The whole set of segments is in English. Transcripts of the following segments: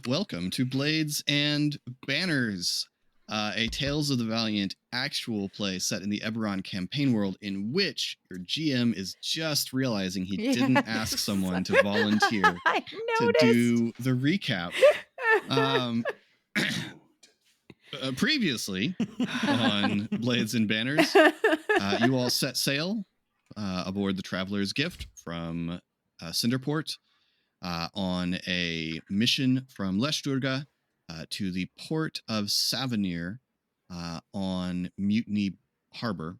welcome to Blades and Banners, a Tales of the Valiant actual play set in the Eberron campaign world, in which your GM is just realizing he didn't ask someone to volunteer to do the recap. Previously on Blades and Banners, you all set sail aboard the Traveler's Gift from Cinderport on a mission from Leshturga to the port of Savanyr on Mutiny Harbor.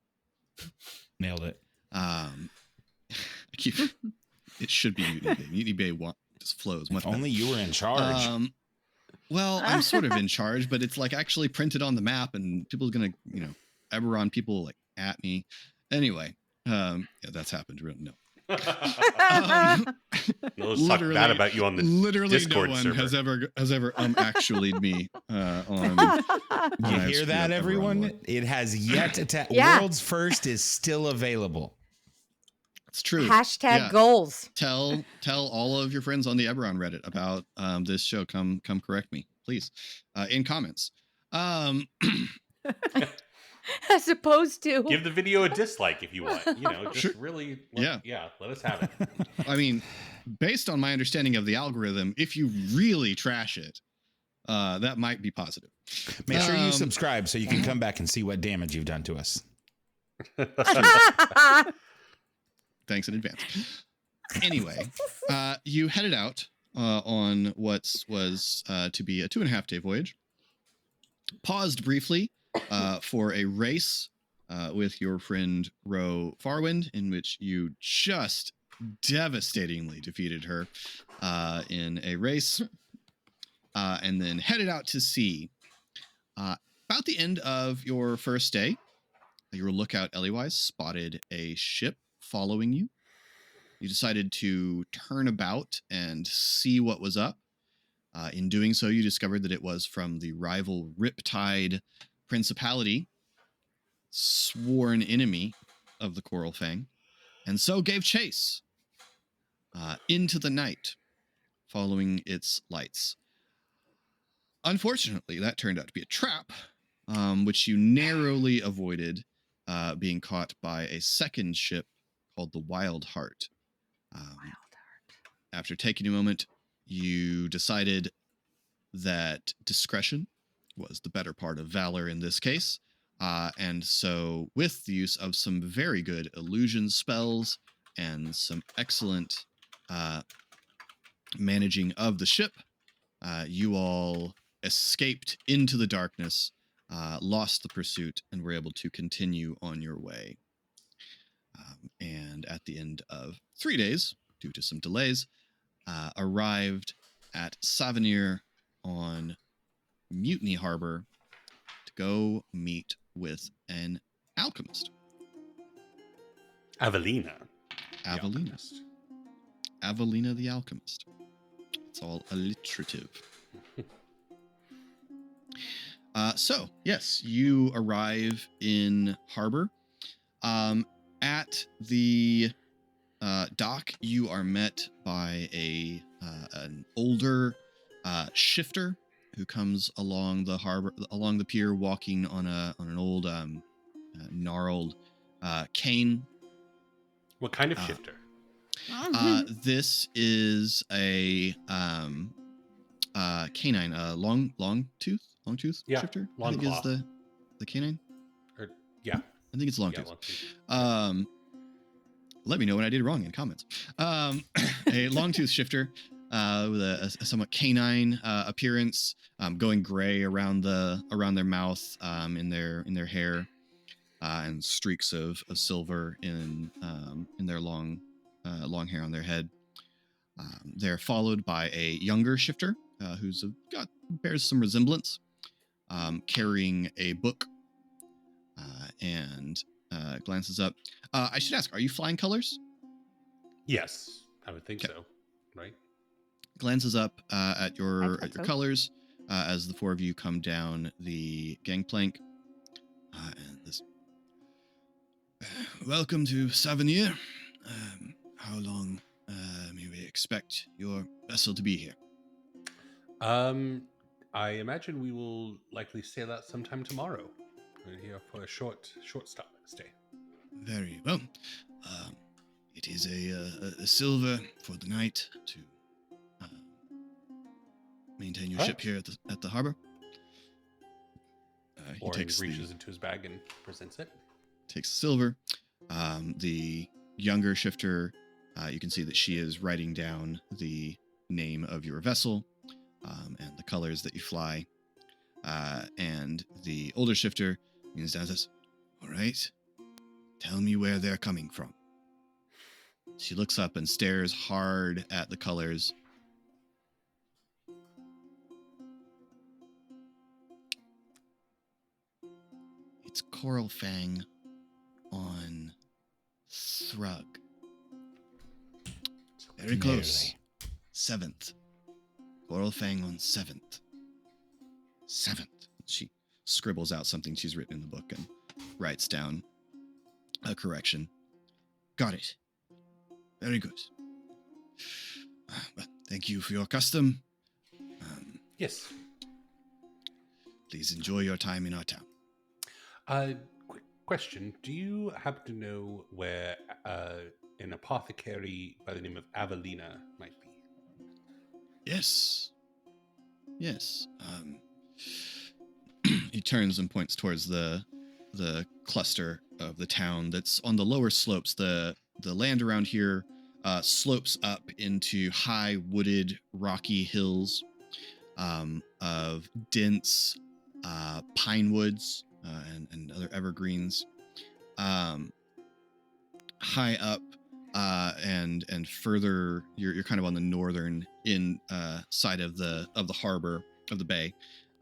Nailed it. It should be Mutiny Bay. Mutiny Bay just flows much better. Only you were in charge. Well, I'm sort of in charge, but it's like actually printed on the map, and people are gonna, Eberron people like at me. Anyway, yeah, that's happened. No. Let's talk bad about you on the Discord no one server. has ever actually'd me on. You hear that, everyone? It has yet to. World's First is still available. It's true. Hashtag goals. Tell all of your friends on the Eberron Reddit about this show. Come correct me, please, in comments. As opposed to give the video a dislike if you want. Just sure. Really. Let us have it. I mean, based on my understanding of the algorithm, if you really trash it, that might be positive. Make sure you subscribe so you can come back and see what damage you've done to us. Thanks in advance. Anyway, you headed out on what was to be a 2.5-day voyage. Paused briefly for a race with your friend Ro Farwind, in which you just devastatingly defeated her in a race, and then headed out to sea. About the end of your first day, your lookout Eliwise spotted a ship following you. You decided to turn about and see what was up. In doing so, you discovered that it was from the rival Riptide Principality, sworn enemy of the Coral Fang, and so gave chase into the night, following its lights. Unfortunately, that turned out to be a trap, which you narrowly avoided being caught by a second ship called the Wild Heart. After taking a moment, you decided that discretion was the better part of valor in this case. And so with the use of some very good illusion spells and some excellent managing of the ship, you all escaped into the darkness, lost the pursuit, and were able to continue on your way. And at the end of 3 days, due to some delays, arrived at Savanyr on Mutiny Harbor to go meet with an alchemist. Avelina the alchemist. It's all alliterative. So, yes, you arrive in harbor. At the dock, you are met by an older shifter who comes along the pier, walking on an old gnarled cane. What kind of shifter? This is a canine, long tooth shifter. Long I think claw. is the canine. I think it's long tooth. Let me know when I did it wrong in comments. A long tooth shifter with a somewhat canine appearance, going gray around their mouth, in their hair, and streaks of silver in their long hair on their head. They're followed by a younger shifter who's bears some resemblance, carrying a book, and glances up. I should ask, are you flying colors? Yes, I would think so. Right. Glances up at your colors as the four of you come down the gangplank. And this. Welcome to Savanyr. How long may we expect your vessel to be here? I imagine we will likely sail out sometime tomorrow. We're here for a short stay. Very well. It is a silver for the night to maintain your ship here at the harbor. He reaches into his bag and presents it. Takes silver. The younger shifter, you can see that she is writing down the name of your vessel and the colors that you fly. And the older shifter leans down and says, "All right, tell me where they're coming from." She looks up and stares hard at the colors. It's Coral Fang on Thrug. Very close. 7th. Coral Fang on 7th. 7th. She scribbles out something she's written in the book and writes down a correction. Got it. Very good. But thank you for your custom. Yes. Please enjoy your time in our town. Quick question. Do you happen to know where an apothecary by the name of Avalina might be? Yes. He turns and points towards the cluster of the town that's on the lower slopes. The land around here slopes up into high wooded rocky hills of dense pine woods and other evergreens. High up and further, you're kind of on the northern side of the harbor of the bay,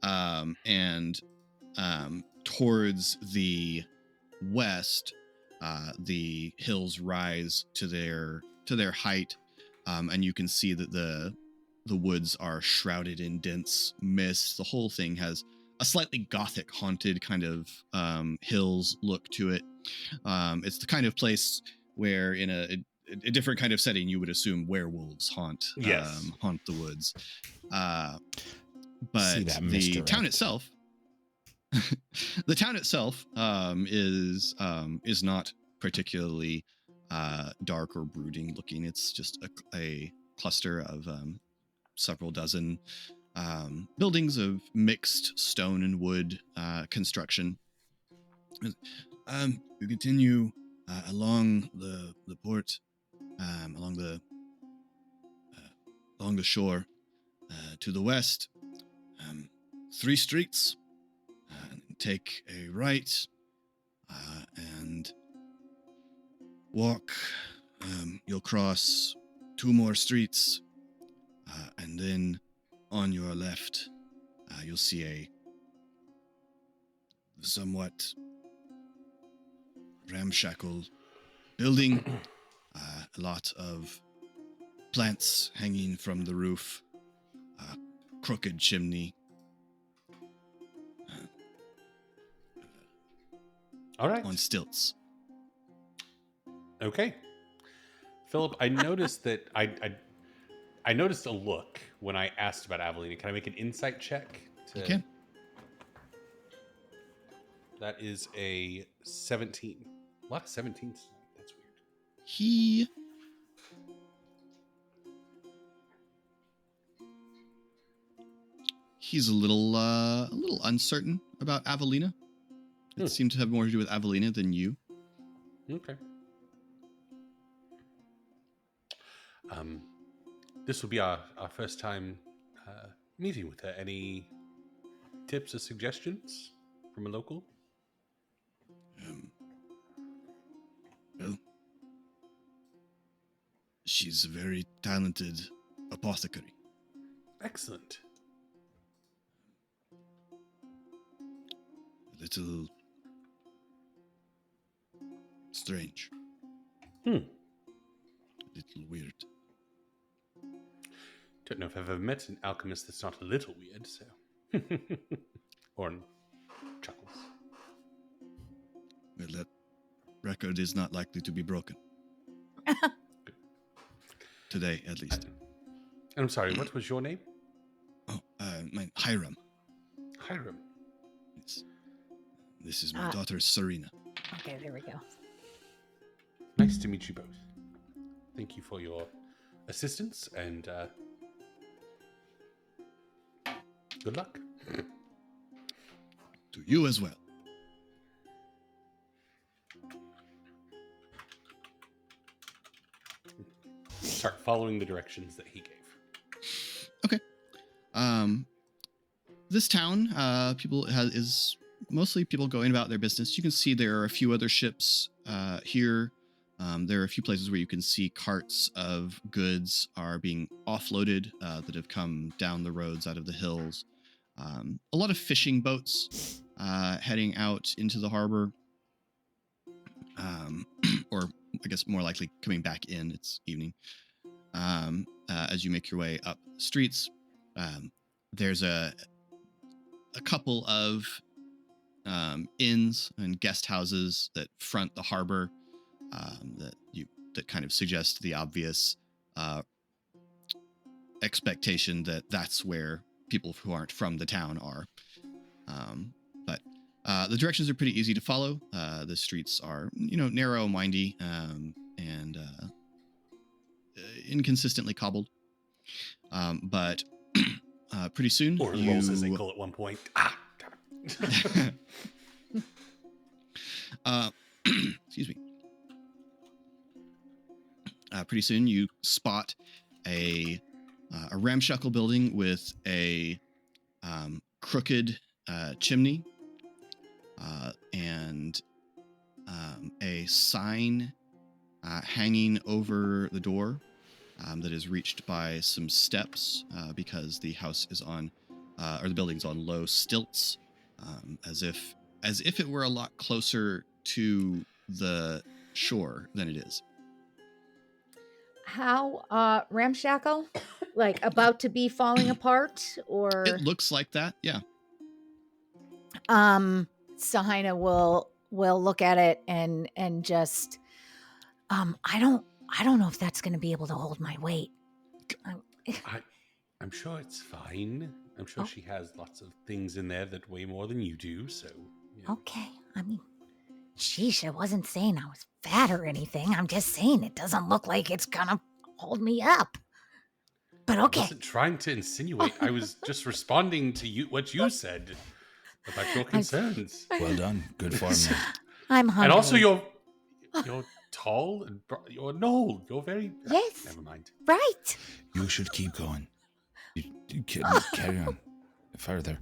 and towards the west, the hills rise to their height, and you can see that the woods are shrouded in dense mist. The whole thing has a slightly gothic, haunted kind of hills look to it. It's the kind of place where in a different kind of setting you would assume werewolves haunt the woods. But the town itself is not particularly dark or brooding looking. It's just a cluster of several dozen buildings of mixed stone and wood construction. You continue along the port, along the shore to the west, 3 streets, take a right and walk. You'll cross 2 more streets, and then on your left, you'll see a somewhat ramshackle building, a lot of plants hanging from the roof, crooked chimney. All right. On stilts. Okay. Philip, I noticed that I noticed a look when I asked about Avalina. Can I make an insight check? You can. That is a 17. A lot of 17s. That's weird. He's a little uncertain about Avalina. It seemed to have more to do with Avalina than you. Okay. This will be our first time meeting with her. Any tips or suggestions from a local? Well, she's a very talented apothecary. Excellent. A little strange. A little weird. Don't know if I've ever met an alchemist that's not a little weird, so. Orn chuckles. Well, that record is not likely to be broken. Today, at least. I'm sorry, what was your name? Oh, My Hiram. Hiram. This is my daughter, Serena. Okay, there we go. Nice to meet you both. Thank you for your assistance and good luck. To you as well. Start following the directions that he gave. Okay. This town, is mostly people going about their business. You can see there are a few other ships here. There are a few places where you can see carts of goods are being offloaded that have come down the roads out of the hills. A lot of fishing boats heading out into the harbor. Or I guess more likely coming back in. It's evening. As you make your way up streets, there's a couple of inns and guest houses that front the harbor that kind of suggest the obvious expectation that that's where people who aren't from the town are. But the directions are pretty easy to follow. The streets are, narrow and windy and inconsistently cobbled. But pretty soon, Or rolls his ankle at one point. Excuse me. Pretty soon, you spot a ramshackle building with a crooked chimney and a sign hanging over the door that is reached by some steps because the house is on, or the building's on low stilts, as if it were a lot closer to the shore than it is. How ramshackle? Like about to be falling apart, or It looks like that, yeah. Savanyr will look at it and just I don't know if that's going to be able to hold my weight. I'm sure it's fine. I'm sure she has lots of things in there that weigh more than you do, so... Okay, I mean, sheesh, I wasn't saying I was fat or anything. I'm just saying it doesn't look like it's going to hold me up. But okay. I wasn't trying to insinuate. I was just responding to what you said about your concerns. Well done. Good form. I'm hungry. And also, you're tall and you're very... Yes. Never mind. Right. You should keep going. You carry on further.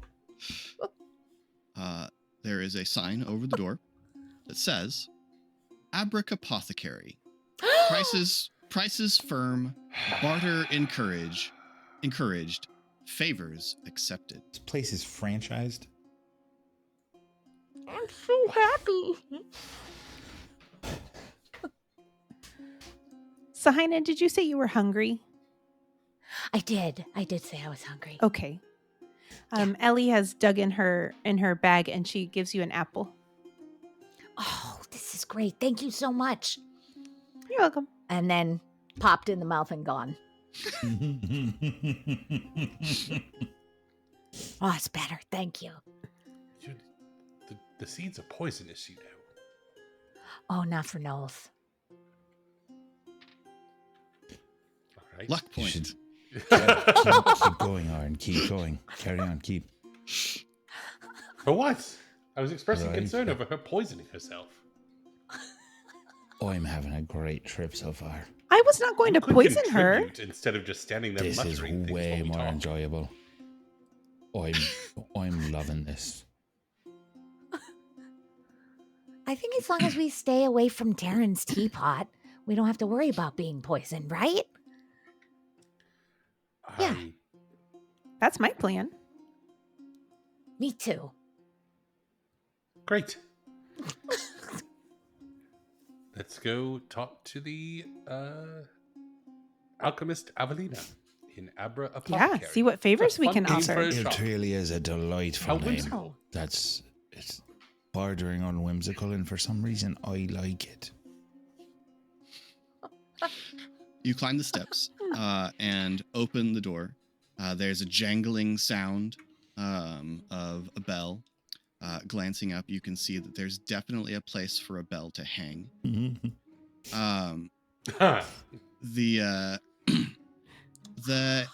There is a sign over the door that says, Apothecary. Prices firm, barter encouraged, favors accepted. This place is franchised. I'm so happy. Savanyr, did you say you were hungry? I did say I was hungry. Okay. Ellie has dug in her bag and she gives you an apple. Oh, this is great. Thank you so much. You're welcome. And then popped in the mouth and gone. Oh, it's better. Thank you. The seeds are poisonous, you know. Oh, not for Knowles. All right. Luck point. Keep going, Aaron. Keep going. Carry on. Keep. For what? I was expressing Right. concern over her poisoning herself. Oh, I'm having a great trip so far. I was not going to Could poison her. contribute instead of just standing there This is muttering things way while we more talk. enjoyable. I'm loving this. I think as long as we stay away from Darren's teapot, we don't have to worry about being poisoned, right? Yeah. That's my plan. Me too. Great. Let's go talk to the alchemist Avalina in Abra Apothecary. Yeah, see what favors we can Fun name offer. for a It shop. really is a How delightful name. whimsical. It's bordering on whimsical, and for some reason, I like it. You climb the steps and open the door There's a jangling sound of a bell. Glancing up, you can see that there's definitely a place for a bell to hang. The the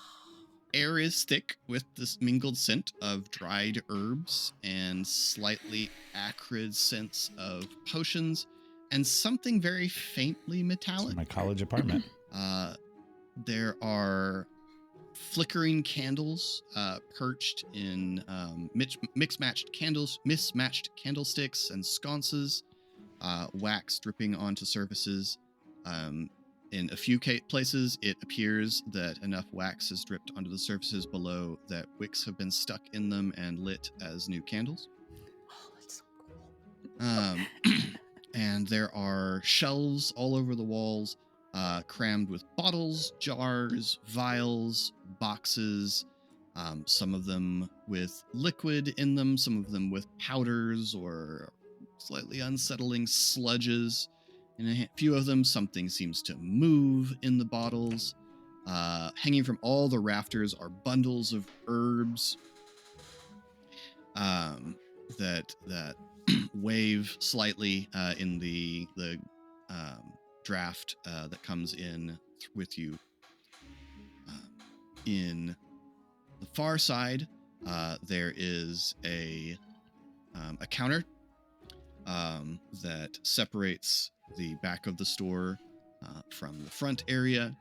air is thick with this mingled scent of dried herbs and slightly acrid scents of potions and something very faintly metallic. It's my college apartment. There are flickering candles perched in mismatched candlesticks and sconces, wax dripping onto surfaces. In a few places, it appears that enough wax has dripped onto the surfaces below that wicks have been stuck in them and lit as new candles. Oh, that's so cool. And there are shelves all over the walls, crammed with bottles, jars, vials, boxes, some of them with liquid in them, some of them with powders or slightly unsettling sludges. In a few of them, something seems to move in the bottles. Hanging from all the rafters are bundles of herbs that wave slightly in the draft that comes in with you. In the far side, there is a counter that separates the back of the store from the front area,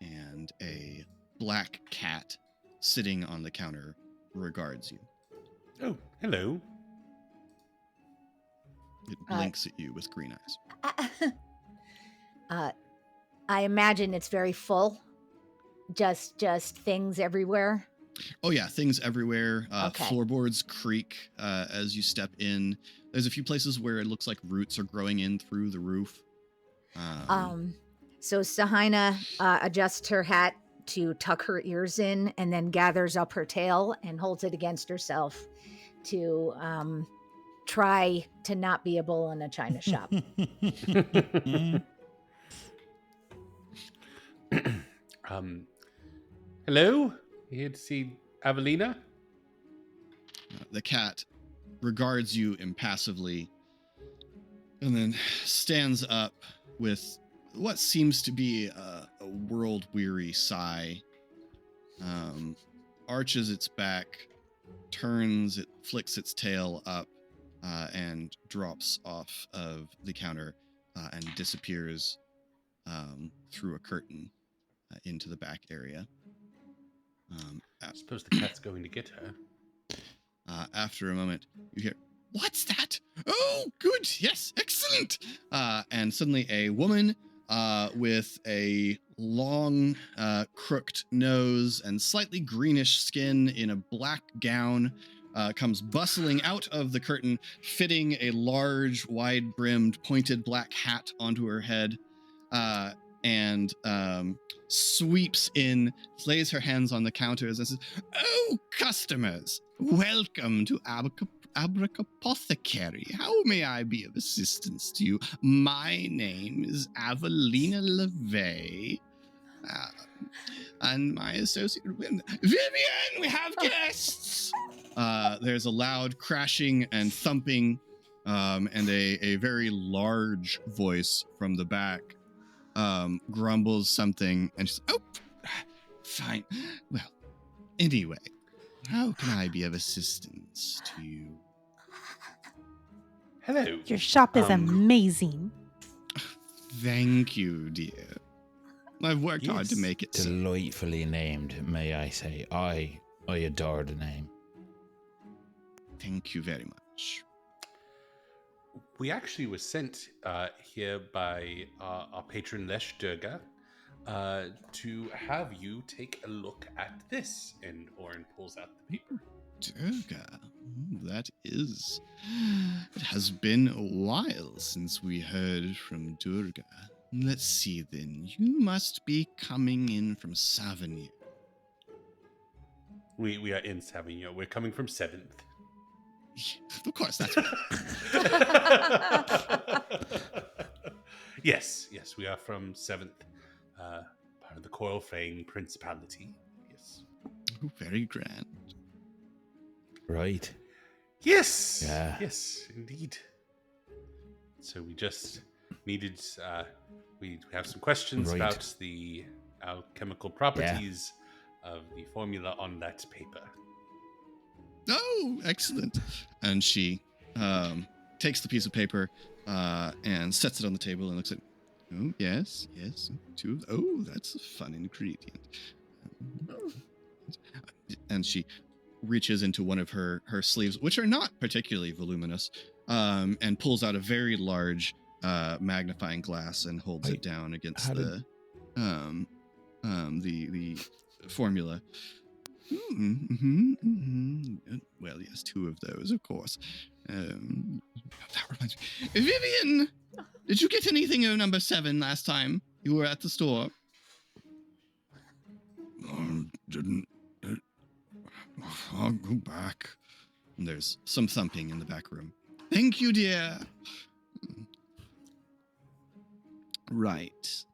and a black cat sitting on the counter regards you. Oh, hello. It blinks at you with green eyes. I imagine it's very full. Just things everywhere. Oh yeah, things everywhere. Okay. Floorboards creak as you step in. There's a few places where it looks like roots are growing in through the roof. So Savanyr adjusts her hat to tuck her ears in, and then gathers up her tail and holds it against herself to try to not be a bull in a china shop. Hello? You here to see Avalina? The cat regards you impassively and then stands up with what seems to be a world-weary sigh, arches its back, turns, it flicks its tail up, and drops off of the counter and disappears through a curtain into the back area. I suppose the cat's going to get her. After a moment, you hear, "What's that? Oh, good. Yes, excellent." And suddenly a woman with a long, crooked nose and slightly greenish skin in a black gown comes bustling out of the curtain, fitting a large, wide-brimmed, pointed black hat onto her head, and sweeps in, lays her hands on the counters and says, "Oh, customers, welcome to Apothecary. How may I be of assistance to you? My name is Avalina LeVay, and my associate, Vivian, we have guests!" There's a loud crashing and thumping, and a very large voice from the back grumbles something, and she's, "Oh, fine. Well, anyway, how can I be of assistance to you?" Hello. Your shop is amazing. Thank you, dear. I've worked hard to make it. Delightfully named, may I say. I adore the name. Thank you very much. We actually were sent here by our patron Lesh Durga to have you take a look at this. And Oren pulls out the paper. Durga. That is. It has been a while since we heard from Durga. Let's see then. You must be coming in from Savanyr. We are in Savanyr. We're coming from 7th. Of course, that's Yes, we are from 7th, part of the Coil Fang Principality. Yes. Very grand. Right. Yes. Yeah. Yes, indeed. So we just needed. We have some questions Right. about the alchemical properties of the formula on that paper. Oh, excellent. And she takes the piece of paper and sets it on the table and looks at, oh, yes, 2. Oh, that's a fun ingredient. And she reaches into one of her sleeves, which are not particularly voluminous, and pulls out a very large magnifying glass and holds it down against the formula. Well, yes, 2 of those, of course. That reminds me. Vivian, did you get anything of number 7 last time you were at the store? Didn't. I'll go back. And there's some thumping in the back room. Thank you, dear. Right.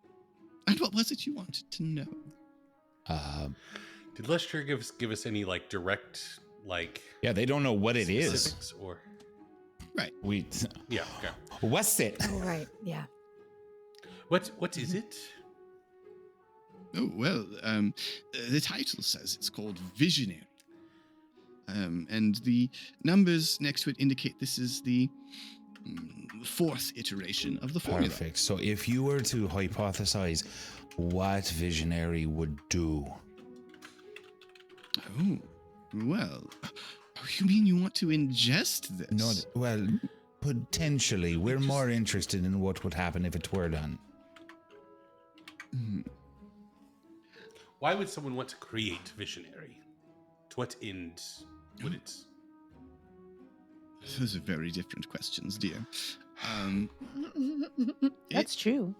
And what was it you wanted to know? Did Lester give us any direct Yeah, they don't know what it is. specifics or Right. yeah, okay. What's it? Oh, right. Yeah. What is it? Oh, well, the title says it's called Visionary. And the numbers next to it indicate this is the 4th iteration of the formula. Perfect. So if you were to hypothesize what Visionary would do. Oh, well, you mean you want to ingest this? Not, well, potentially. We're more interested in what would happen if it were done. Why would someone want to create Visionary? To what end would it? Those are very different questions, dear. That's true.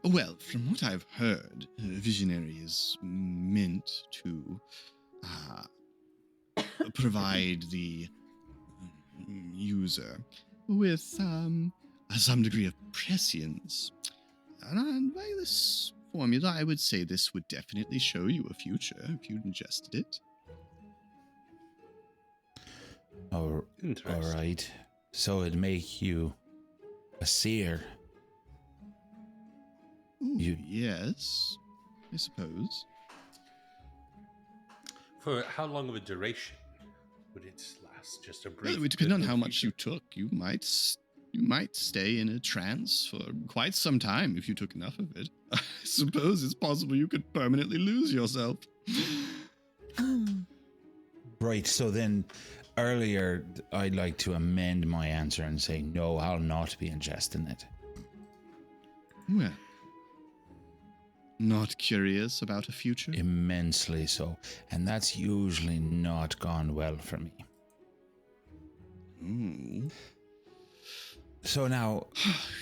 Well, from what I've heard, Visionary is meant to provide the user with some degree of prescience. And by this formula, I would say this would definitely show you a future if you ingested it. All right. So it'd make you a seer. Ooh, yes, I suppose. For how long of a duration would it last? Just a brief. Well, it would depend on bit how of much you future? took. You might stay in a trance for quite some time if you took enough of it. I suppose it's possible you could permanently lose yourself. Right. So then earlier, I'd like to amend my answer and say, no, I'll not be ingesting it. Well, not curious about a future? Immensely so. And that's usually not gone well for me. Ooh. So now,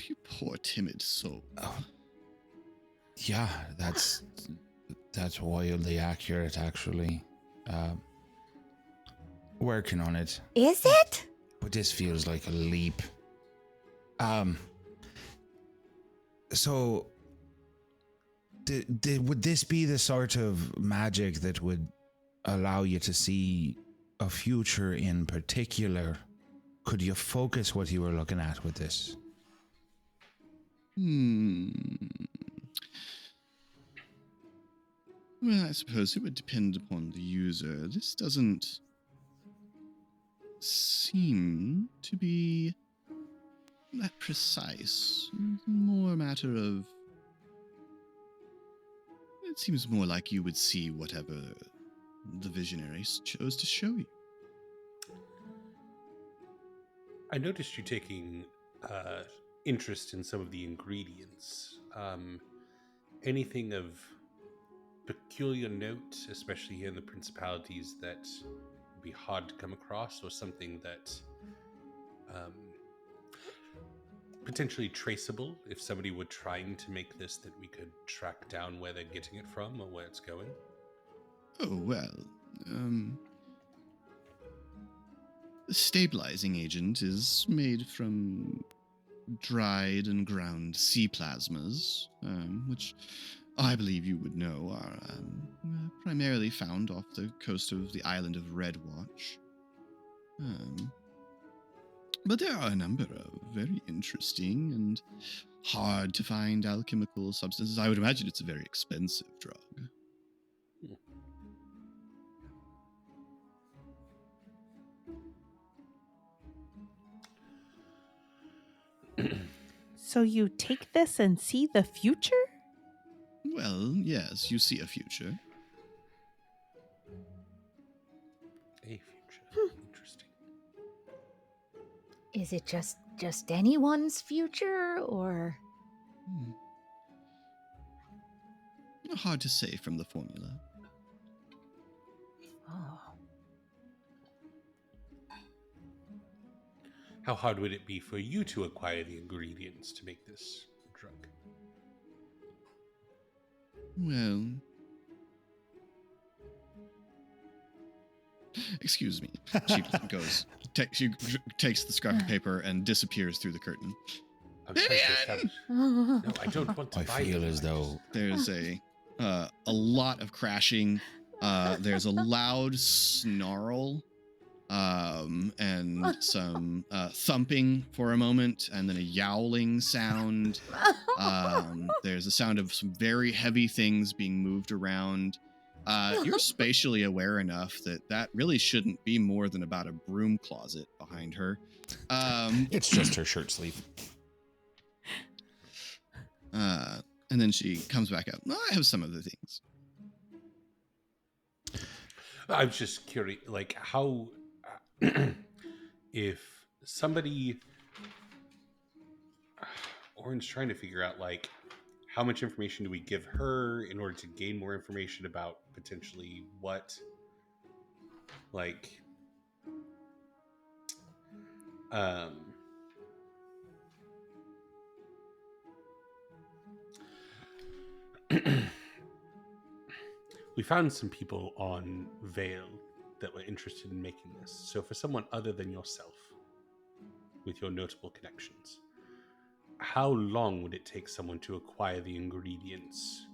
You poor timid soul. yeah, that's wildly accurate, actually. Working on it, Is it? but this feels like a leap. So, would this be the sort of magic that would allow you to see a future in particular? Could you focus what you were looking at with this? Well, I suppose it would depend upon the user. This doesn't seem to be that precise. It's more a matter of... It seems more like you would see whatever the visionaries chose to show you. I noticed you taking interest in some of the ingredients. Anything of peculiar note, especially here in the principalities, that would be hard to come across, or something that potentially traceable if somebody were trying to make this, that we could track down where they're getting it from or where it's going? Oh, well, the stabilizing agent is made from dried and ground sea plasmas, which I believe you would know, are primarily found off the coast of the island of Redwatch. But there are a number of very interesting and hard to find alchemical substances. I would imagine it's a very expensive drug. So you take this and see the future? Well, yes, you see a future. A future. Interesting. Is it just anyone's future, or? Hard to say from the formula. Oh. How hard would it be for you to acquire the ingredients to make this drug? Well... Excuse me. She goes. She takes the scrap of paper and disappears through the curtain. I'm trying to establish. No, I don't want to I buy feel them. as though There's a lot of crashing. There's a loud snarl, and some thumping for a moment, and then a yowling sound. There's a sound of some very heavy things being moved around. You're spatially aware enough that really shouldn't be more than about a broom closet behind her. it's just her shirt sleeve. And then she comes back up. "Well, I have some other things." I'm just curious, like how, if somebody, Oren's trying to figure out, like, how much information do we give her in order to gain more information about potentially what, like, we found some people on Vale that were interested in making this. So for someone other than yourself, with your notable connections, how long would it take someone to acquire the ingredients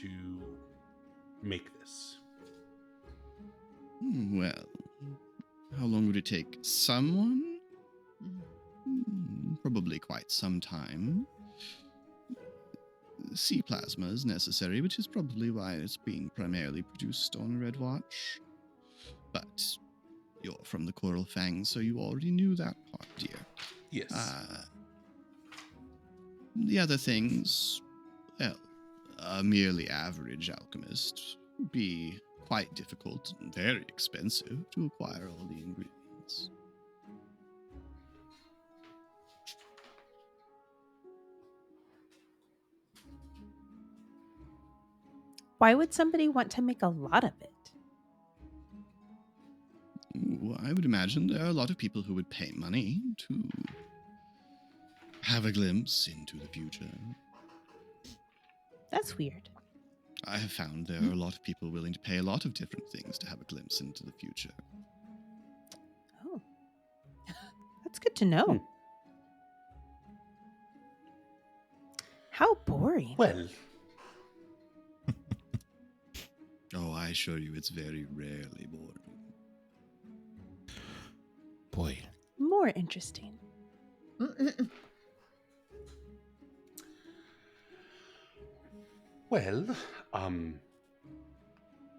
to make this? Well, how long would it take someone? Probably quite some time. Sea plasma is necessary, which is probably why it's being primarily produced on Redwatch. But you're from the Coral Fangs, so you already knew that part, dear. Yes. The other things, well, a merely average alchemist would be quite difficult and very expensive to acquire all the ingredients. Why would somebody want to make a lot of it? Ooh, I would imagine there are a lot of people who would pay money to have a glimpse into the future. That's weird. I have found there are a lot of people willing to pay a lot of different things to have a glimpse into the future. Oh. That's good to know. How boring. Well, Oh, I assure you it's very rarely boring. Boy, More interesting. well,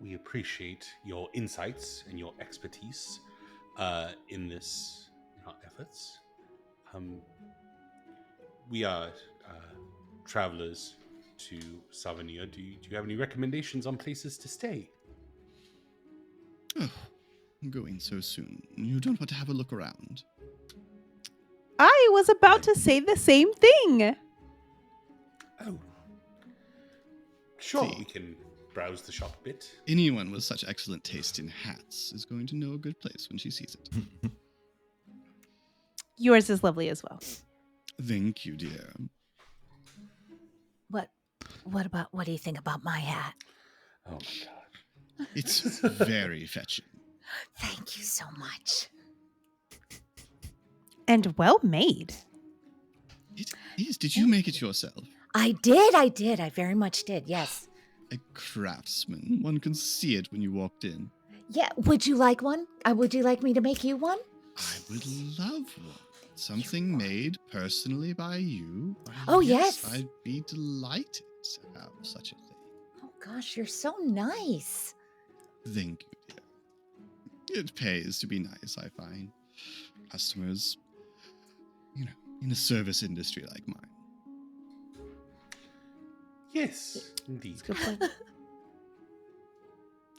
we appreciate your insights and your expertise in our efforts. We are travelers to Savanyr. Do you have any recommendations on places to stay? Oh, going so soon. You don't want to have a look around. I was about to say the same thing. Oh, sure. See. We can browse the shop a bit. Anyone with such excellent taste in hats is going to know a good place when she sees it. Yours is lovely as well. Thank you, dear. What do you think about my hat? Oh my god. It's very fetching. Thank you so much. And well made. It is. Did you make it yourself? I did. I very much did. Yes. A craftsman. One can see it when you walked in. Yeah. Would you like one? Would you like me to make you one? I would love one. Something made personally by you. Why, Oh, yes. I'd be delighted to have such a thing. Oh gosh, you're so nice. Thank you, dear. It pays to be nice, I find. Customers, in a service industry like mine. Yes, indeed. Good point.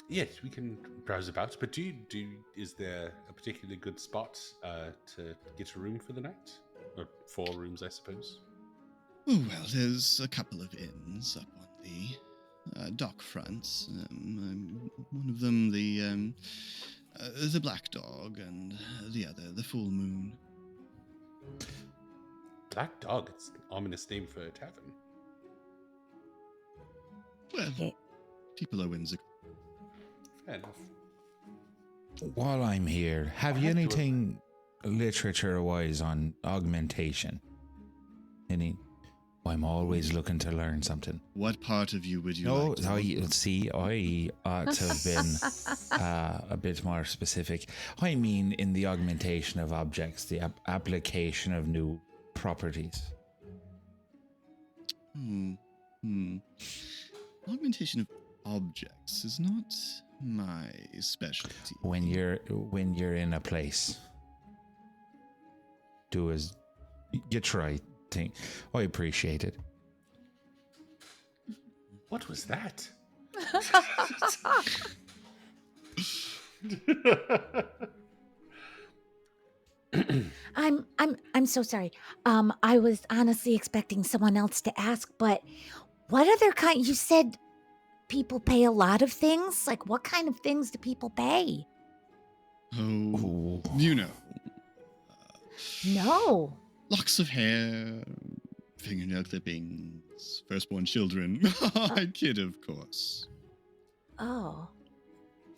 Yes, we can browse about. But is there a particularly good spot to get a room for the night? Or 4 rooms, I suppose. Oh, well, there's a couple of inns up on the dock fronts. One of them, the Black Dog, and the other, the Full Moon. Black Dog, it's an ominous name for a tavern. Well, Okay. people are whimsical. Fair enough. While I'm here, have you anything literature-wise on augmentation? Any? I'm always looking to learn something. What part of you would you No, like to I ought to have been a bit more specific. I mean, in the augmentation of objects, the application of new properties. Augmentation of objects is not my specialty. When you're in a place, do as you try. I appreciate it. What was that? I'm so sorry. I was honestly expecting someone else to ask, but what other kind? You said people pay a lot of things. Like, what kind of things do people pay? Oh, No. locks of hair, fingernail clippings, firstborn children. I kid, of course. Oh.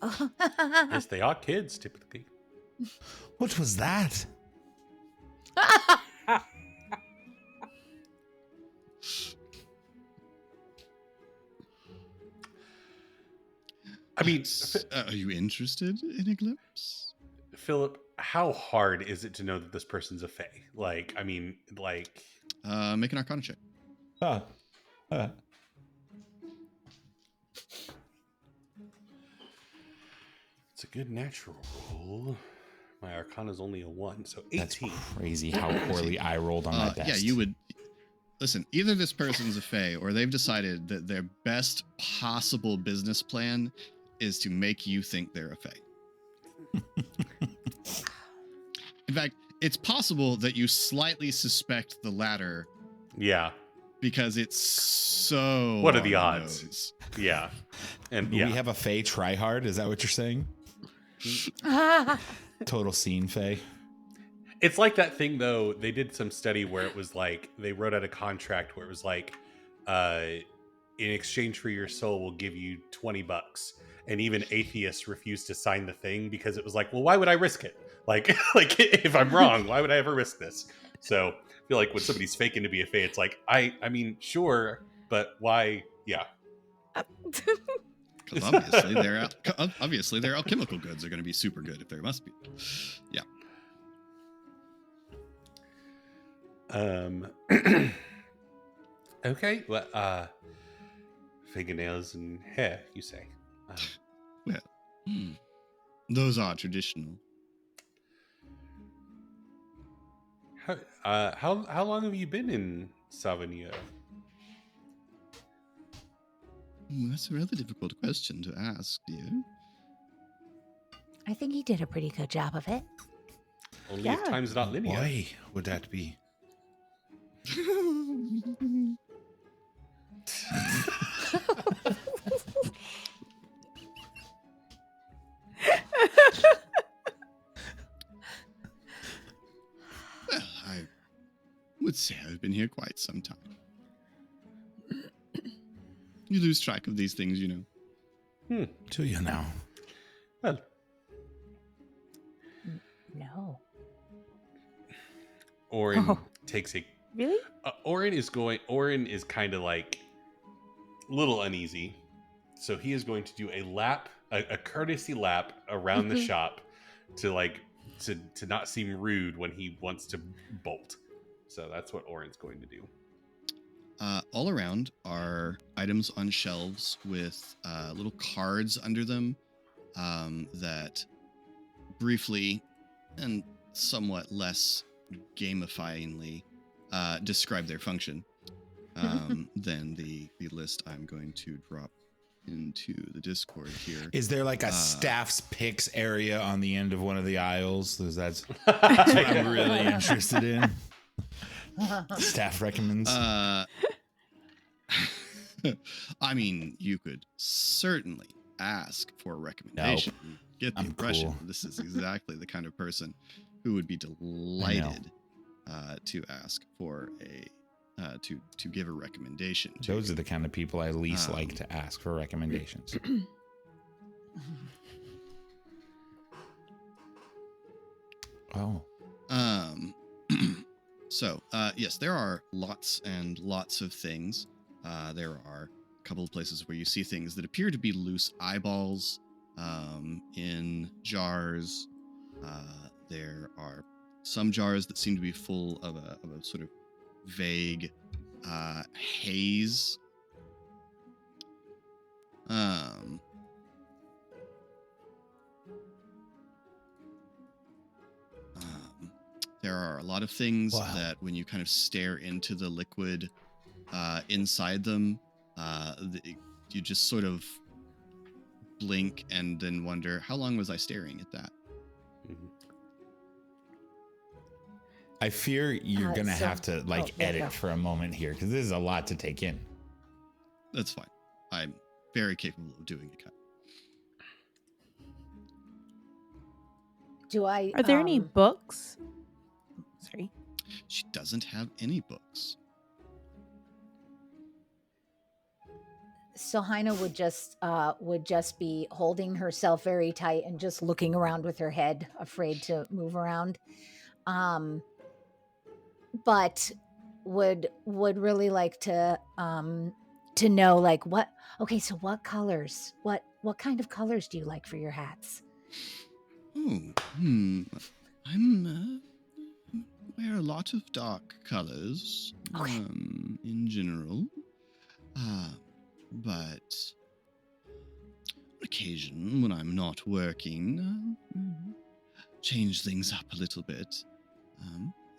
Yes, they are kids, typically. What was that? I mean, Are you interested in a glimpse? Philip, how hard is it to know that this person's a fae? Like, I mean, like... Make an Arcana check. It's a good natural roll. My Arcana's only a 1, so 18. That's crazy how poorly I rolled on my best. Yeah, you would... Listen, either this person's a fae, or they've decided that their best possible business plan is to make you think they're a fae. In fact, it's possible that you slightly suspect the latter. Yeah. Because it's so... What are the on odds? nose. Yeah. And We yeah. have a Fae tryhard. Is that what you're saying? Total scene Fae. It's like that thing, though. They did some study where it was like, they wrote out a contract where it was like, in exchange for your soul, we'll give you $20. And even atheists refused to sign the thing because it was like, well, why would I risk it? Like if I'm wrong, why would I ever risk this? So I feel like when somebody's faking to be a fae, it's like, I mean, sure, but why? Yeah. Because obviously their alchemical goods are going to be super good if there must be. Yeah. Okay. Well, fingernails and hair, you say? Well, those are traditional. How long have you been in Savanyr? That's a rather difficult question to ask, dear. I think he did a pretty good job of it. Only if time's not linear. Why would that be? Well, I would say I've been here quite some time. You lose track of these things, you know. Do you now? Well, No. Orin takes a Really? Orin is kind of like a little uneasy, so he is going to do a courtesy lap around the shop to not seem rude when he wants to bolt. So that's what Orin's going to do. All around are items on shelves with little cards under them that briefly and somewhat less gamifyingly describe their function than the list I'm going to drop into the Discord here. Is there like a staff's picks area on the end of one of the aisles? That's what I'm really interested in. Staff recommends. I mean, you could certainly ask for a recommendation. Nope. Get the I'm impression cool. this is exactly the kind of person who would be delighted to ask for to give a recommendation. Those are the kind of people I least like to ask for recommendations. Oh. So, yes, there are lots and lots of things. There are a couple of places where you see things that appear to be loose eyeballs in jars. There are some jars that seem to be full of a sort of vague haze. There are a lot of things that when you kind of stare into the liquid inside them, you just sort of blink and then wonder, how long was I staring at that? I fear you're going to have to edit go. for a moment here because this is a lot to take in. That's fine. I'm very capable of doing a cut. Are there any books? Sorry. She doesn't have any books. So Haina would just be holding herself very tight and just looking around with her head, afraid to move around. But would really like to know like what what colors, what kind of colors do you like for your hats? I'm wear a lot of dark colors in general. But on occasion when I'm not working, change things up a little bit.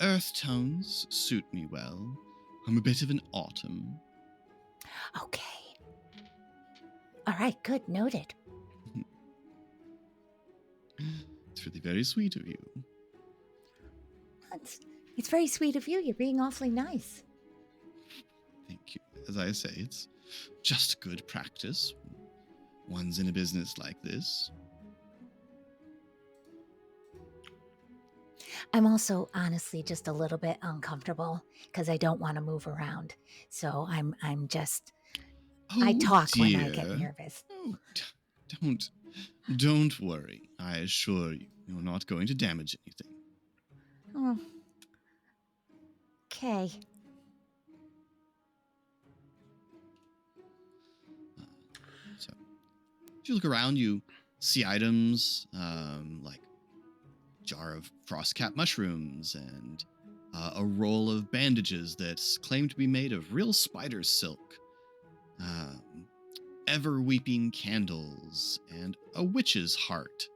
Earth tones suit me well. I'm a bit of an autumn. Okay. All right, good, noted. It's really very sweet of you. It's very sweet of you. You're being awfully nice. Thank you. As I say, it's just good practice. One's in a business like this. I'm also honestly just a little bit uncomfortable because I don't want to move around. So I'm just I talk when I get nervous. Oh, don't worry. I assure you, you're not going to damage anything. Oh. Okay. So, if you look around, you see items like a jar of frost-cap mushrooms and a roll of bandages that claim to be made of real spider silk, ever-weeping candles, and a witch's heart,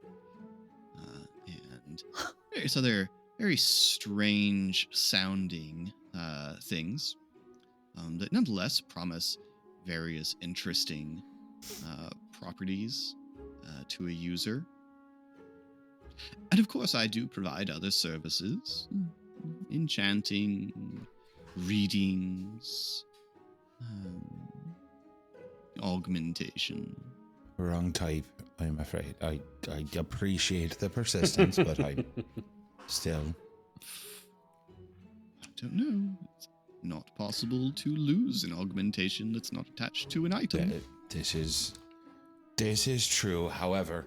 and various other very strange-sounding things that nonetheless promise various interesting properties to a user. And of course, I do provide other services. Enchanting, readings, augmentation. Wrong type, I'm afraid. I appreciate the persistence, but I still... I don't know. It's not possible to lose an augmentation that's not attached to an item. This is true, however,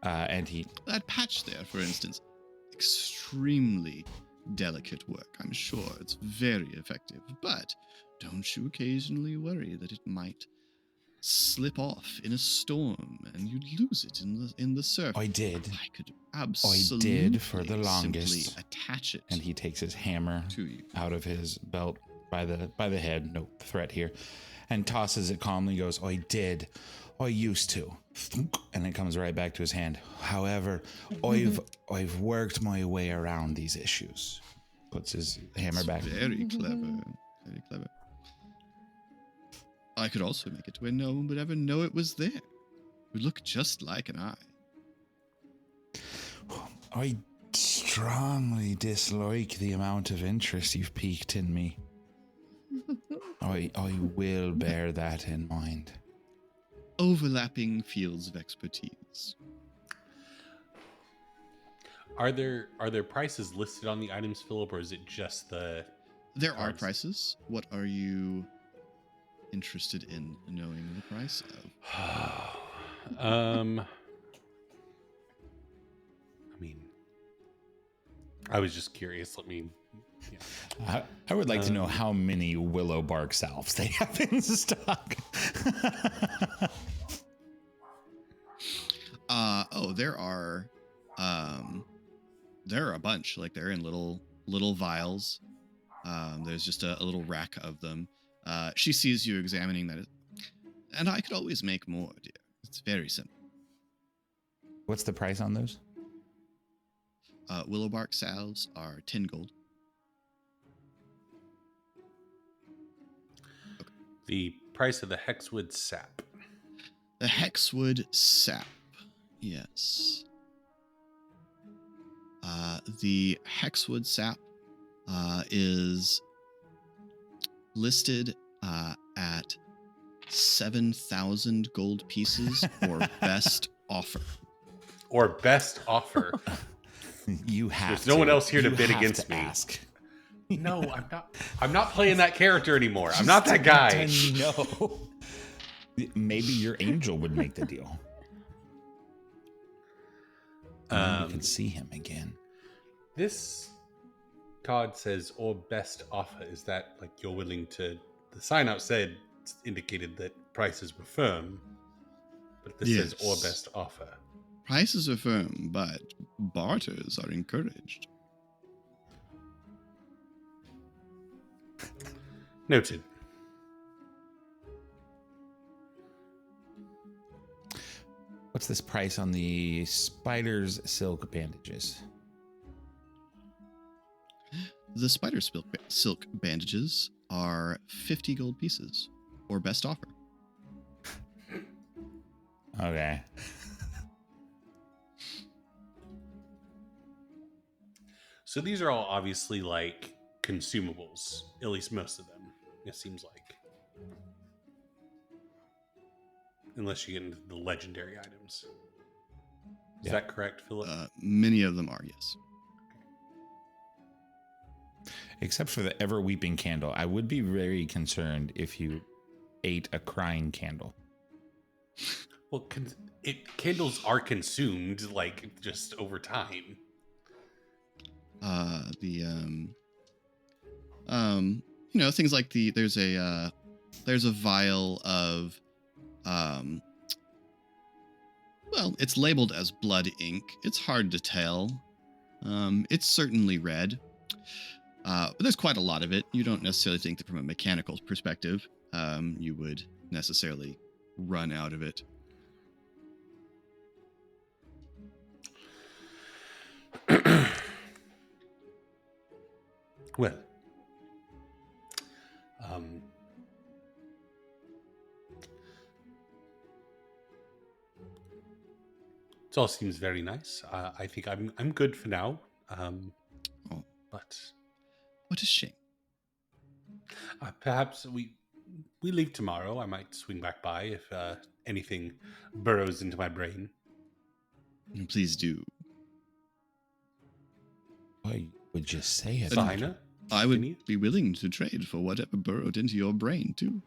and he... That patch there, for instance, extremely delicate work. I'm sure it's very effective, but don't you occasionally worry that it might slip off in a storm and you'd lose it in the surf? I did. I could absolutely did for the longest. simply attach it And he takes his hammer to you. out of his belt by the head, no threat here, and tosses it calmly. Goes, I did. I used to. And it comes right back to his hand. However, I've worked my way around these issues. Puts his hammer back. Very clever. Very clever. I could also make it where no one would ever know it was there. It would look just like an eye. I strongly dislike the amount of interest you've piqued in me. I will bear that in mind. Overlapping fields of expertise. Are there prices listed on the items, Philip, or is it just the? There are cards? prices. What are you interested in knowing the price of? I mean, I was just curious. Let me. Yeah. I would like to know how many willow bark salves they have in stock. There are a bunch. Like they're in little vials. There's just a little rack of them. She sees you examining that, and I could always make more, dear. It's very simple. What's the price on those? Willow bark salves are 10 gold. The price of the hexwood sap. The hexwood sap. Yes. The hexwood sap is listed at 7,000 gold pieces or best offer. Or best offer. You have. There's no one else here to You bid have against to me. ask. No, I'm not. I'm not playing that character anymore. I'm not that guy. No. Maybe your angel would make the deal. And then you can see him again. This card says "or best offer." Is that like you're willing to? The sign out said indicated that prices were firm, but this says "or Yes. best offer." Prices are firm, but barters are encouraged. Noted. What's this price on the spider's silk bandages? The spider silk bandages are 50 gold pieces, or best offer. Okay. So these are all obviously like consumables, at least most of them. It seems like, unless you get into the legendary items. Is Yeah. that correct, Philip? Many of them are, yes. Except for the ever weeping candle. I would be very concerned if you ate a crying candle. Well, candles are consumed like just over time. Things like there's a vial of, it's labeled as blood ink. It's hard to tell. It's certainly red. But there's quite a lot of it. You don't necessarily think that from a mechanical perspective, you would necessarily run out of it. Well, it all seems very nice. I think I'm good for now. But What a shame. perhaps we leave tomorrow. I might swing back by if anything burrows into my brain. Please do. Why would you say it? Savanyr? I would Continue? be willing to trade for whatever burrowed into your brain, too.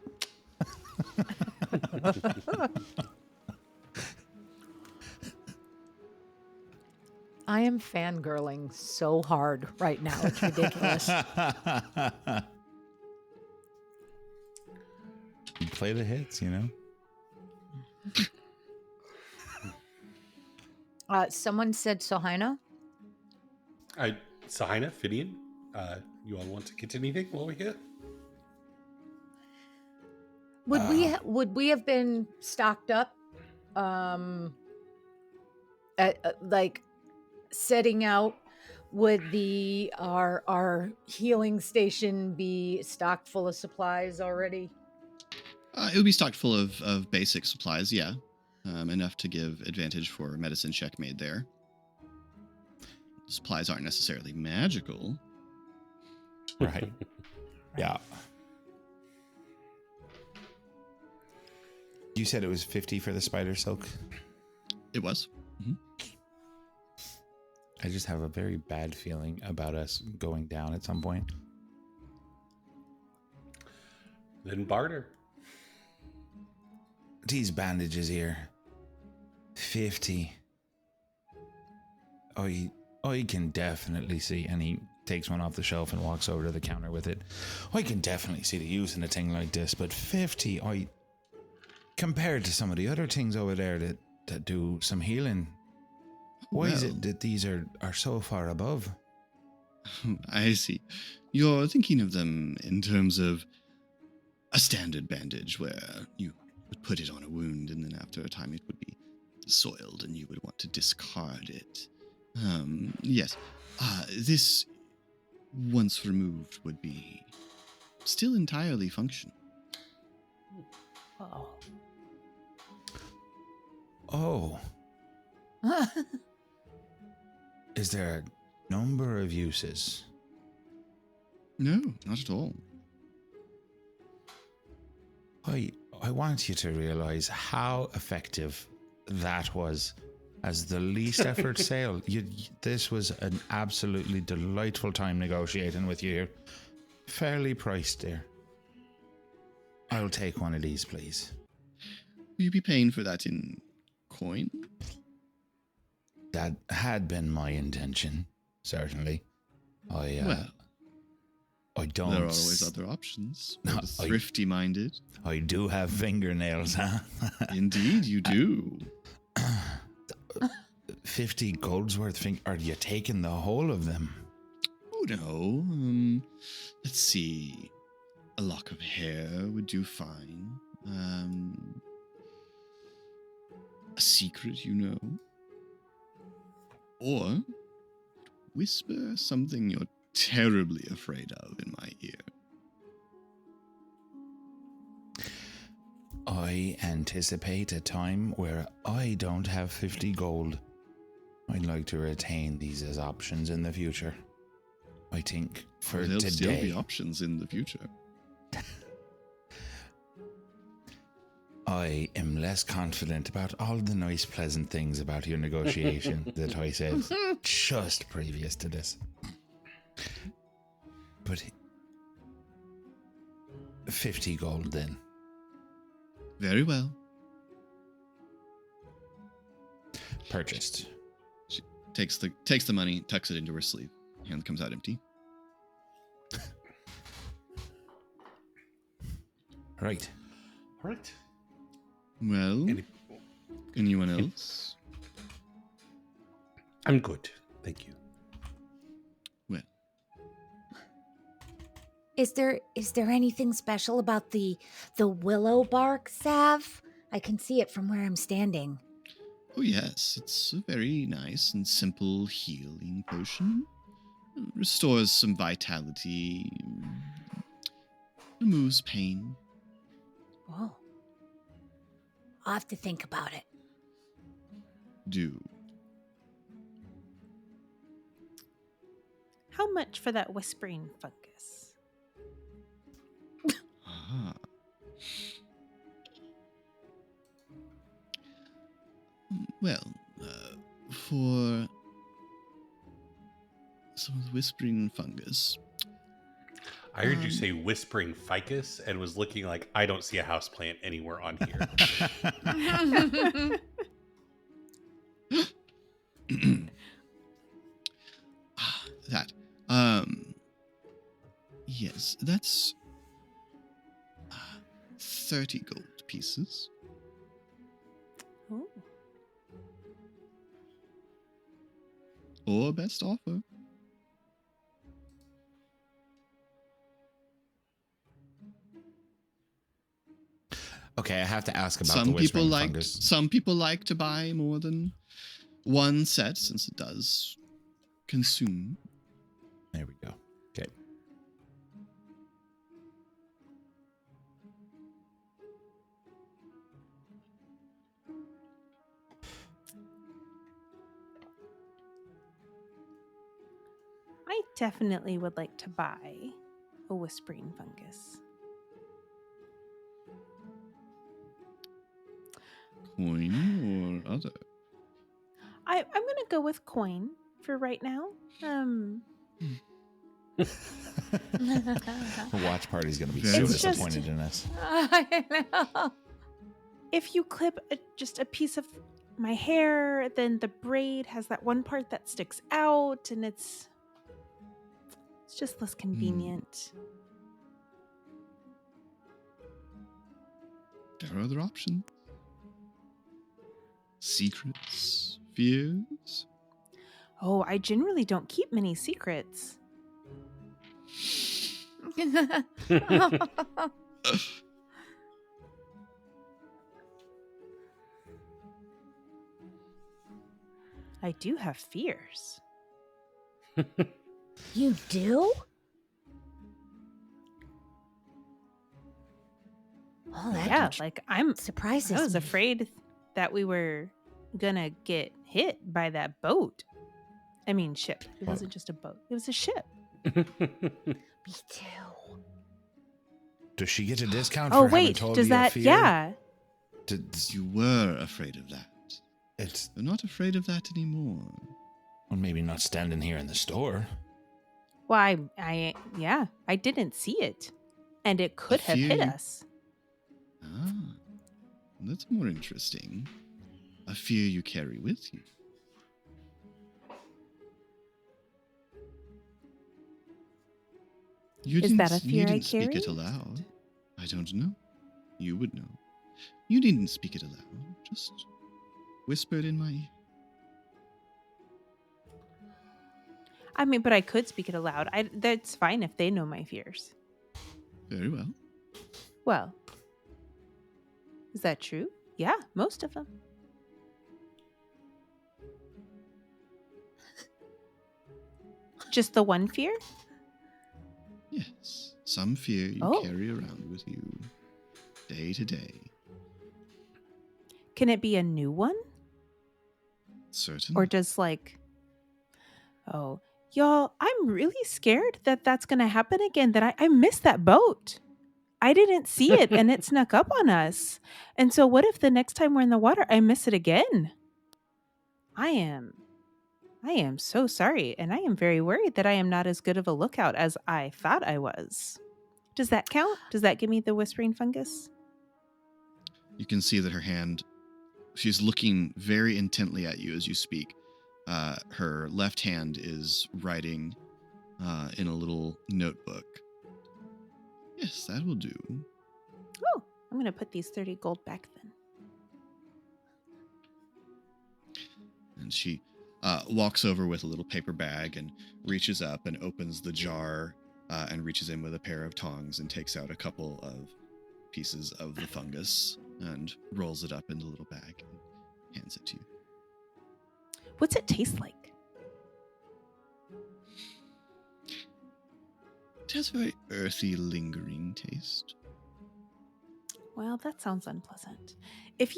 I am fangirling so hard right now. It's ridiculous. You play the hits, you know? Someone said Sohina. Sahina, Fidian, you all want to get anything while we're here? Would we have been stocked up? Like setting out, would our healing station be stocked full of supplies already? It would be stocked full of basic supplies, yeah. Enough to give advantage for a medicine check made there. Supplies aren't necessarily magical. Right. Yeah. You said it was 50 for the spider silk? It was. I just have a very bad feeling about us going down at some point. Then barter. These bandages here. 50. I can definitely see, and he takes one off the shelf and walks over to the counter with it. I can definitely see the use in a thing like this, but 50, compared to some of the other things over there that do some healing, why is it that these are so far above? I see. You're thinking of them in terms of a standard bandage where you would put it on a wound and then after a time it would be soiled and you would want to discard it. Yes. This, once removed, would be still entirely functional. Oh. Is there a number of uses? No, not at all. I want you to realize how effective that was as the least effort sale. This was an absolutely delightful time negotiating with you here. Fairly priced there. I'll take one of these, please. Will you be paying for that in coin? That had been my intention, certainly. I don't... There are always other options. No, Thrifty-minded. I do have fingernails, huh? Indeed, you do. 50 gold's worth. Are you taking the whole of them? Oh, no. Let's see. A lock of hair would do fine. A secret, you know. Or whisper something you're terribly afraid of in my ear. I anticipate a time where I don't have 50 gold. I'd like to retain these as options in the future. I think for There'll today... still be options in the future. I am less confident about all the nice, pleasant things about your negotiation that I said just previous to this. But 50 gold then. Very well. Purchased. She takes the money, tucks it into her sleeve. Hand comes out empty. Right. All right. Well, anyone else? I'm good. Thank you. Well, Is there anything special about the willow bark salve? I can see it from where I'm standing. oh yes, it's a very nice and simple healing potion. Restores some vitality, removes pain. Whoa. I'll have to think about it. Do. How much for that whispering fungus? Ah. Well, for some of the whispering fungus. I heard you say whispering ficus and was looking like I don't see a houseplant anywhere on here. Yes, that's 30 gold pieces. Ooh. Or best offer. Okay, I have to ask about Some the people whispering like fungus. some people like to buy more than one set since it does consume. There we go. Okay. I definitely would like to buy a whispering fungus. Coin or other. I'm gonna go with coin for right now. The watch party's going to be Very so well. disappointed in us. I know. If you clip just a piece of my hair, then the braid has that one part that sticks out, and it's just less convenient. There are other options. Secrets, fears. Oh, I generally don't keep many secrets. I do have fears. You do? Oh, that Yeah, like I surprises was me. afraid that we were gonna get hit by that boat. I mean, ship. It wasn't just a boat. It was a ship. Me too. Does she get a discount Oh, for having wait. told Does you a that? fear? Yeah. You were afraid of that. It's You're not afraid of that anymore. well, maybe not standing here in the store. Well, I didn't see it, and it could have hit fear- us. Ah, that's more interesting. A fear you carry with you. You Is that a you fear I didn't speak it carry? aloud. I don't know. You would know. You didn't speak it aloud. Just whispered in my ear. I mean, but I could speak it aloud. That's fine if they know my fears. Very well. Well, is that true? Yeah, most of them. Just the one fear? Yes. Some fear you Oh. carry around with you day to day. Can it be a new one? Certainly. Or just like, oh, y'all, I'm really scared that that's going to happen again, that I missed that boat. I didn't see it and it snuck up on us. And so what if the next time we're in the water, I miss it again? I am so sorry. And I am very worried that I am not as good of a lookout as I thought I was. Does that count? Does that give me the whispering fungus? You can see that her hand, she's looking very intently at you as you speak. Her left hand is writing in a little notebook. Yes, that will do. Oh, I'm going to put these 30 gold back then. And she walks over with a little paper bag and reaches up and opens the jar and reaches in with a pair of tongs and takes out a couple of pieces of the fungus and rolls it up in the little bag and hands it to you. What's it taste like? It has a very earthy, lingering taste. Well, that sounds unpleasant. If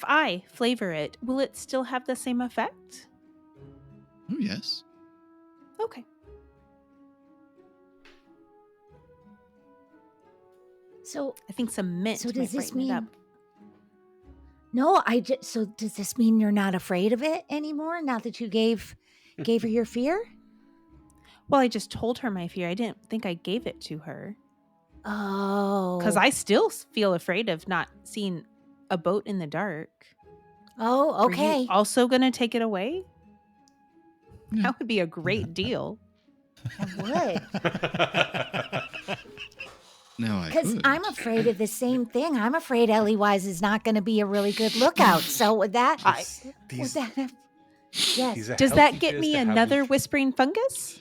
I flavor it, will it still have the same effect? Oh, yes. Okay. So, I think some mint so might does this brighten it mean? up. No, so does this mean you're not afraid of it anymore? Now that you gave her your fear? Well, I just told her my fear. I didn't think I gave it to her. Oh, Because I still feel afraid of not seeing a boat in the dark. Oh, Are okay. you also going to take it away? No. That would be a great deal. I would. Now I Because could. I'm afraid of the same thing. I'm afraid Ellie Wise is not going to be a really good lookout. So would that, These yes, are Does healthy that get fears me to have another with- whispering fungus?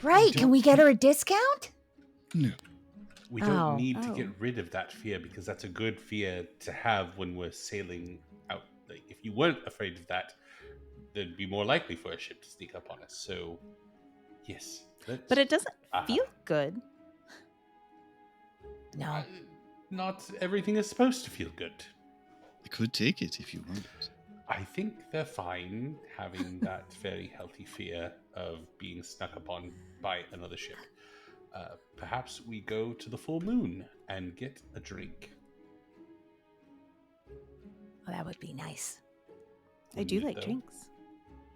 right. Can we get her a discount? No. We don't Oh. need to Oh. get rid of that fear because that's a good fear to have when we're sailing out. Like, if you weren't afraid of that, there'd be more likely for a ship to sneak up on us. So, yes. But it doesn't Uh-huh. feel good. No. Not everything is supposed to feel good. I could take it if you want. I think they're fine having that very healthy fear of being snuck upon by another ship. Perhaps we go to the full moon and get a drink. Well, that would be nice. I do Wouldn't it, like though? drinks.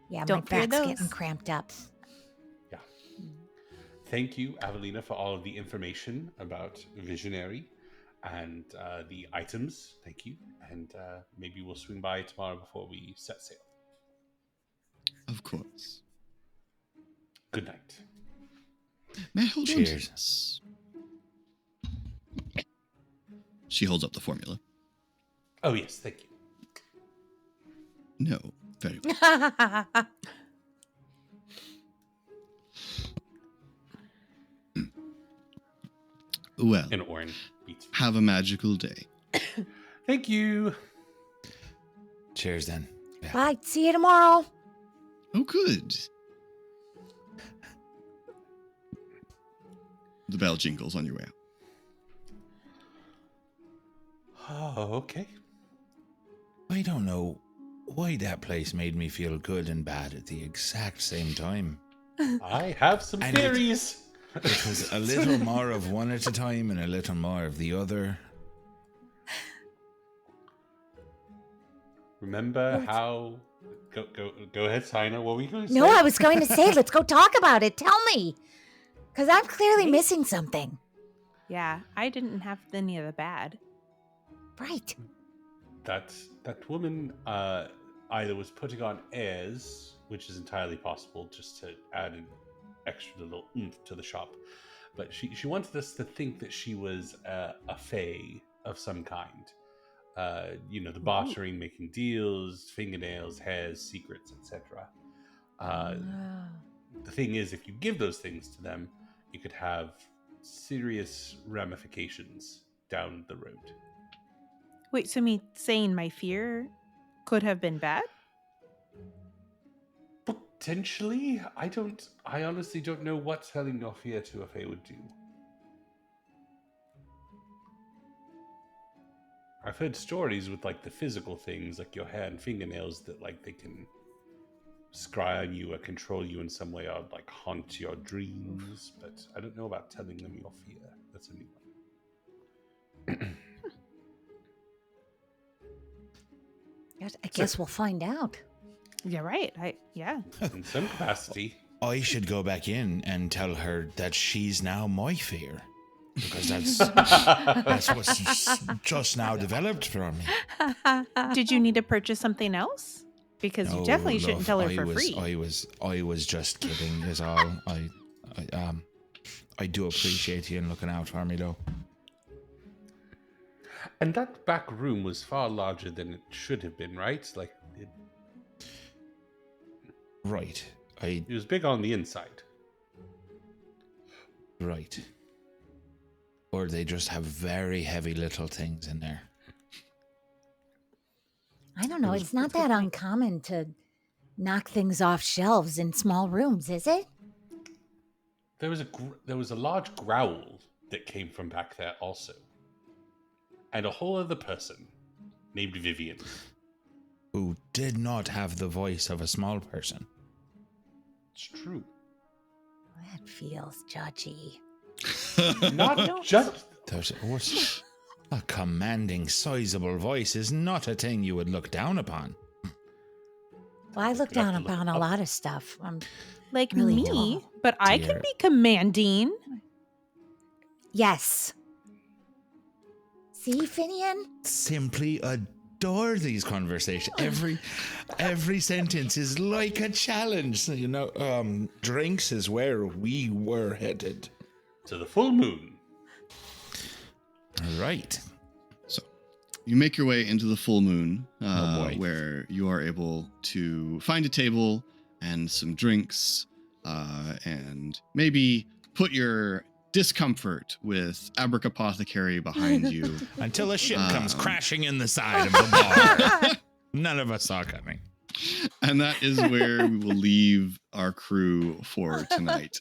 Yeah, Don't my fear back's getting those. cramped up. Yeah. Thank you, Avelina, for all of the information about Visionary and the items. Thank you. And maybe we'll swing by tomorrow before we set sail. Of course. Good night. May I hold on to Cheers. this? She holds up the formula. Oh, yes. Thank you. No. Very well. Well, And Orin beats me. have a magical day. Thank you. Cheers then. Yeah. Bye. See you tomorrow. Oh, good. The bell jingles on your way out. Oh, okay. I don't know why that place made me feel good and bad at the exact same time. I have some And it- theories. It was a little more of one at a time and a little more of the other. Remember how... Go ahead, Sina. What were you going to say? No, I was going to say, let's go talk about it. Tell me. Because I'm clearly missing something. Yeah, I didn't have any of the bad. Right. That woman either was putting on airs, which is entirely possible, just to add an extra little oomph to the shop. But she wanted us to think that she was a fae of some kind. The bartering, making deals, fingernails, hairs, secrets, etc. The thing is, if you give those things to them, you could have serious ramifications down the road. Wait, so me saying my fear could have been bad? Potentially, I honestly don't know what telling your fear to a fae would do. I've heard stories with like the physical things, like your hair and fingernails, that like they can scry on you or control you in some way, or like haunt your dreams. But I don't know about telling them your fear. That's a new one. I guess we'll find out. Yeah, right. In some capacity. I should go back in and tell her that she's now my fear. Because that's what's just now developed for me. Did you need to purchase something else? Because you No, definitely shouldn't love, tell her I for was, free. I was just kidding, is all. I do appreciate you looking out for me, though. And that back room was far larger than it should have been, right? Like Right. it was big on the inside. Right. Or they just have very heavy little things in there. I don't know. It's not that uncommon to knock things off shelves in small rooms, is it? There was a large growl that came from back there also, and a whole other person named Vivian. Who did not have the voice of a small person. It's true. That feels judgy. Not just. A commanding, sizable voice is not a thing you would look down upon. Well, I look You have down to look upon a up. lot of stuff. Like Really me, don't. but I Dear. can be commanding. Yes. See, Finian? Simply adore these conversations. Every sentence is like a challenge. Drinks is where we were headed. To the full moon. All right. So you make your way into the full moon, Oh, boy. where you are able to find a table and some drinks, and maybe put your discomfort with apothecary behind you. Until a ship comes Um, crashing in the side of the bar. None of us saw coming. And that is where we will leave our crew for tonight.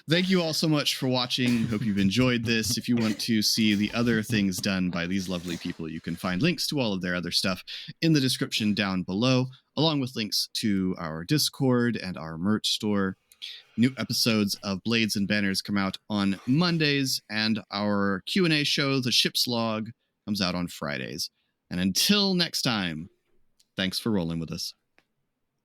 Thank you all so much for watching. Hope you've enjoyed this. If you want to see the other things done by these lovely people, you can find links to all of their other stuff in the description down below, along with links to our Discord and our merch store. New episodes of Blades and Banners come out on Mondays, and our Q&A show, The Ship's Log, comes out on Fridays. And until next time, thanks for rolling with us.